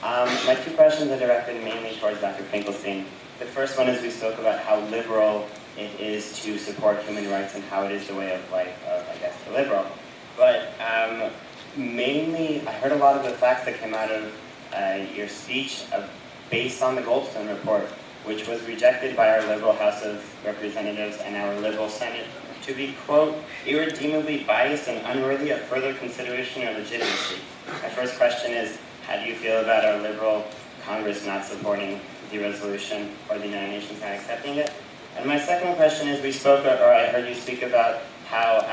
My two questions are directed mainly towards Dr. Finkelstein. The first one is we spoke about how liberal it is to support human rights and how it is the way of life of, I guess, the liberal. But mainly, I heard a lot of the facts that came out of your speech based on the Goldstone report, which was rejected by our liberal House of Representatives and our liberal Senate to be, quote, irredeemably biased and unworthy of further consideration or legitimacy. My first question is, how do you feel about our liberal Congress not supporting the resolution or the United Nations not accepting it? And my second question is, I heard you speak about how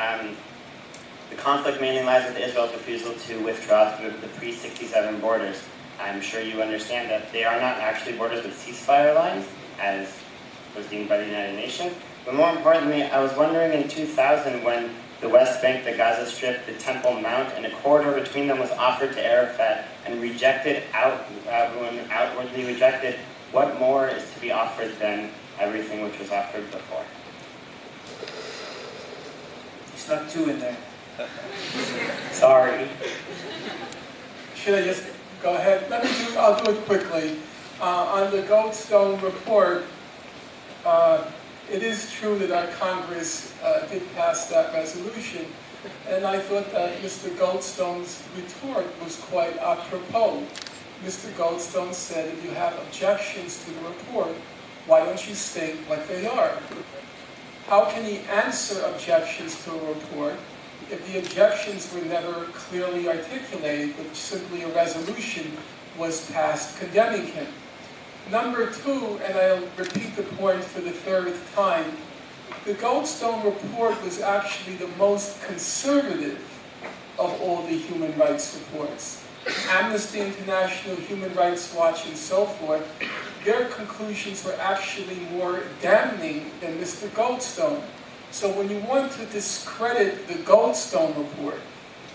the conflict mainly lies with Israel's refusal to withdraw through the pre-67 borders. I'm sure you understand that they are not actually borders with ceasefire lines, as was deemed by the United Nations. But more importantly, I was wondering in 2000 when the West Bank, the Gaza Strip, the Temple Mount, and a corridor between them was offered to Arafat and rejected, outwardly rejected, what more is to be offered than everything which was offered before? You snuck two in there. Sorry. Should I just go ahead? I'll do it quickly. On the Goldstone report, it is true that our Congress did pass that resolution, and I thought that Mr. Goldstone's retort was quite apropos. Mr. Goldstone said, if you have objections to the report, why don't you state what they are? How can he answer objections to a report if the objections were never clearly articulated, but simply a resolution was passed condemning him? Number two, and I'll repeat the point for the third time, the Goldstone report was actually the most conservative of all the human rights reports. Amnesty International, Human Rights Watch, and so forth, their conclusions were actually more damning than Mr. Goldstone. So when you want to discredit the Goldstone report,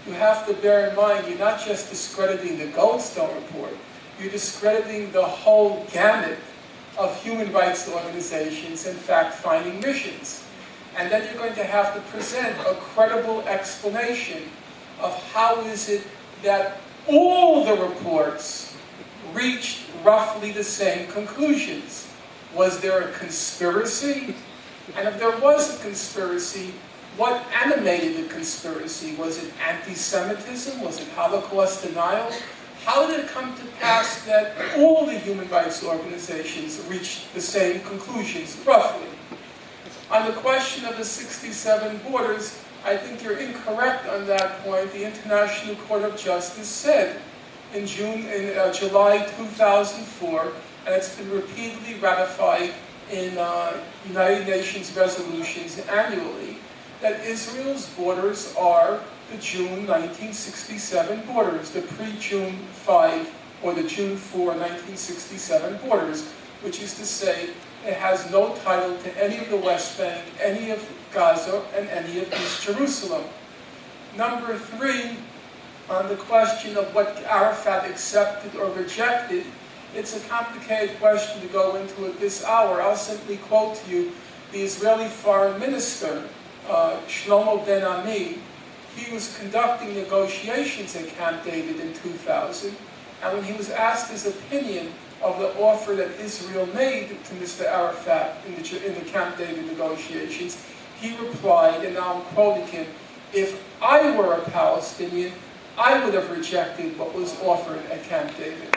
you have to bear in mind you're not just discrediting the Goldstone report, you're discrediting the whole gamut of human rights organizations and fact-finding missions. And then you're going to have to present a credible explanation of how is it that all the reports reached roughly the same conclusions. Was there a conspiracy? And if there was a conspiracy, what animated the conspiracy? Was it anti-Semitism? Was it Holocaust denial? How did it come to pass that all the human rights organizations reached the same conclusions, roughly? On the question of the 67 borders, I think you're incorrect on that point. The International Court of Justice said in July 2004, and it's been repeatedly ratified in United Nations resolutions annually, that Israel's borders are the June 1967 borders, the pre-June 5 or the June 4, 1967 borders, which is to say it has no title to any of the West Bank, any of Gaza, and any of East Jerusalem. Number three, on the question of what Arafat accepted or rejected, it's a complicated question to go into at this hour. I'll simply quote to you the Israeli Foreign Minister, Shlomo Ben-Ami. He was conducting negotiations at Camp David in 2000, and when he was asked his opinion of the offer that Israel made to Mr. Arafat in the Camp David negotiations, he replied, and now I'm quoting him, "If I were a Palestinian, I would have rejected what was offered at Camp David."